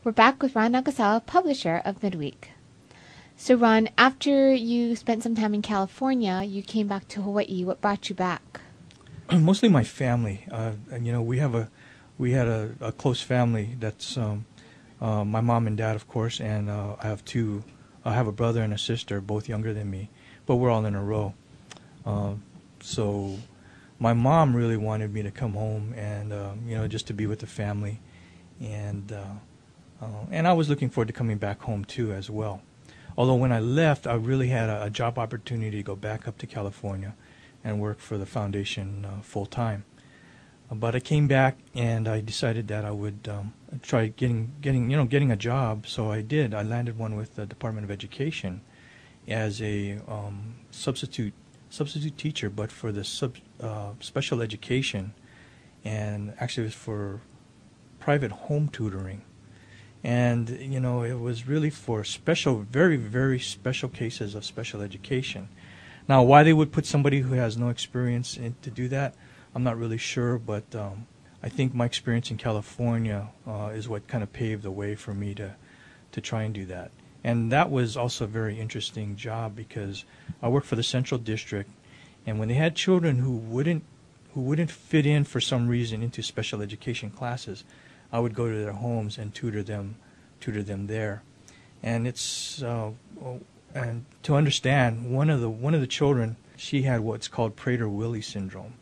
We're back with Ron Nagasawa, publisher of MidWeek. So Ron, after you spent some time in California, you came back to Hawaii. What brought you back? Mostly my family. And, we had a close family. That's my mom and dad, of course, and I have a brother and a sister, both younger than me, but we're all in a row. So my mom really wanted me to come home and just to be with the family, and I was looking forward to coming back home too as well. Although when I left, I really had a job opportunity to go back up to California and work for the foundation full time. But I came back and I decided that I would try getting a job. So I did. I landed one with the Department of Education as a substitute teacher, but for the special education, and actually it was for private home tutoring. And it was really for special, very, very special cases of special education. Now, why they would put somebody who has no experience in to do that, I'm not really sure, but I think my experience in California is what kind of paved the way for me to try and do that. And that was also a very interesting job because I worked for the Central District, and when they had children who wouldn't fit in for some reason into special education classes, I would go to their homes and tutor them there. And it's and to understand, one of the children, she had what's called Prader-Willi syndrome.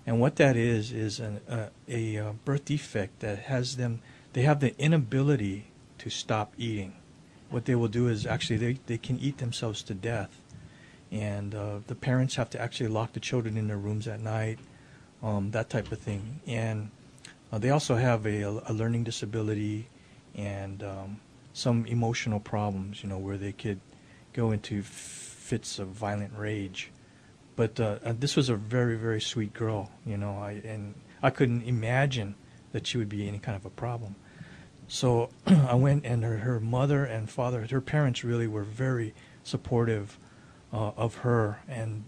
And what that is a birth defect that they have the inability to stop eating. What they will do is actually they can eat themselves to death. And the parents have to actually lock the children in their rooms at night, that type of thing. And they also have a learning disability and some emotional problems, where they could go into fits of violent rage. But this was a very, very sweet girl, and I couldn't imagine that she would be any kind of a problem. So I went, and her mother and father, her parents really were very supportive of her, and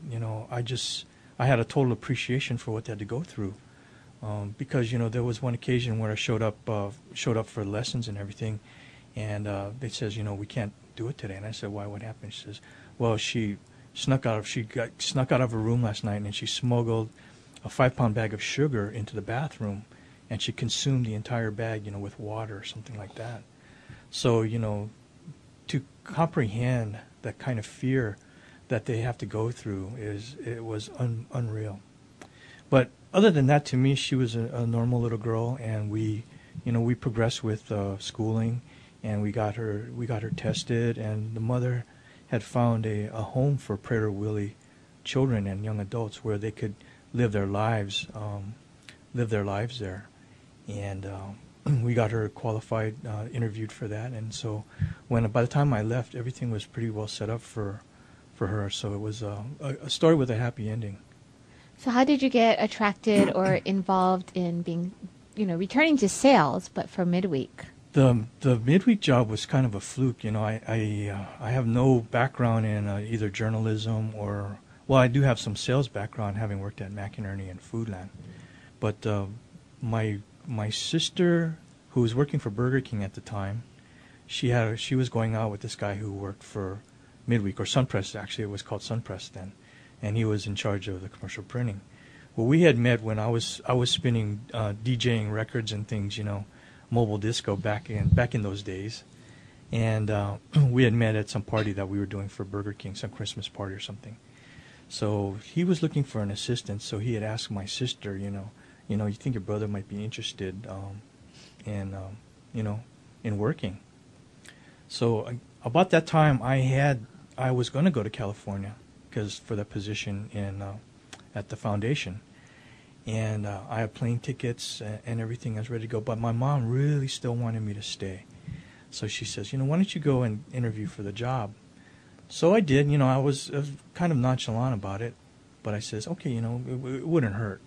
I had a total appreciation for what they had to go through, because there was one occasion where I showed up for lessons and everything, and they says, we can't do it today. And I said, why? What happened? She says, well, she got snuck out of her room last night, and she smuggled a 5-pound bag of sugar into the bathroom, and she consumed the entire bag, with water or something like that. So, to comprehend that kind of fear that they have to go through it was unreal. But other than that, to me, she was a normal little girl, and we progressed with schooling, and we got her tested, and the mother had found a home for Prader-Willi children and young adults where they could live their lives there, and we got her qualified, interviewed for that, and so by the time I left, everything was pretty well set up for her. So it was a story with a happy ending. So how did you get attracted or involved in being, returning to sales, but for MidWeek? The MidWeek job was kind of a fluke. I have no background in either journalism or, well, I do have some sales background, having worked at McInerney and Foodland. But my sister, who was working for Burger King at the time, she was going out with this guy who worked for MidWeek, or Sunpress, actually it was called Sunpress then, and he was in charge of the commercial printing. Well, we had met when I was spinning DJing records and things, mobile disco back in those days, and we had met at some party that we were doing for Burger King, some Christmas party or something. So he was looking for an assistant, so he had asked my sister, you think your brother might be interested in working. So about that time, I was going to go to California because for the position at the foundation, and I had plane tickets and everything. I was ready to go, but my mom really still wanted me to stay. So she says, why don't you go and interview for the job? So I did. I was kind of nonchalant about it, but I says, okay, it wouldn't hurt.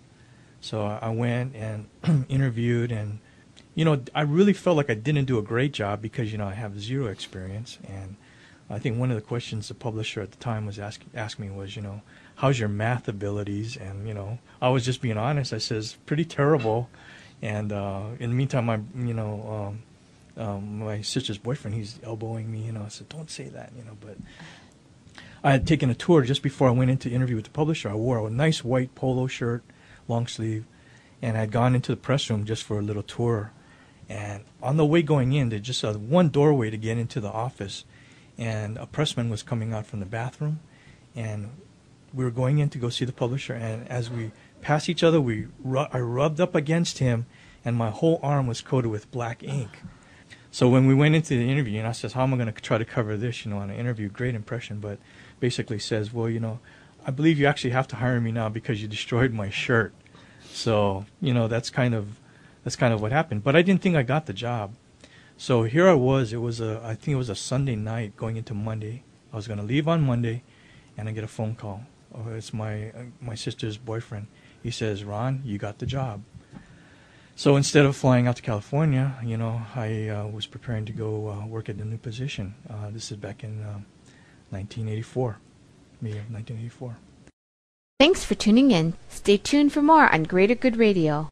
So I went and interviewed, and I really felt like I didn't do a great job because I have zero experience, and I think one of the questions the publisher at the time was asking me was, how's your math abilities? And I was just being honest. I says pretty terrible, and in the meantime, my sister's boyfriend, he's elbowing me, I said, don't say that, but I had taken a tour just before I went into interview with the publisher. I wore a nice white polo shirt, long sleeve, and I had gone into the press room just for a little tour. And on the way going in, there's just one doorway to get into the office, and a pressman was coming out from the bathroom, and we were going in to go see the publisher, and as we passed each other, I rubbed up against him, and my whole arm was coated with black ink. So when we went into the interview, and I says, how am I going to try to cover this, on an interview? Great impression, but basically says, well, I believe you actually have to hire me now because you destroyed my shirt. So, that's kind of what happened. But I didn't think I got the job. So here I was. I think it was a Sunday night going into Monday. I was going to leave on Monday, and I get a phone call. Oh, it's my sister's boyfriend. He says, Ron, you got the job. So instead of flying out to California, I was preparing to go work at the new position. This is back in 1984, May of 1984. Thanks for tuning in. Stay tuned for more on Greater Good Radio.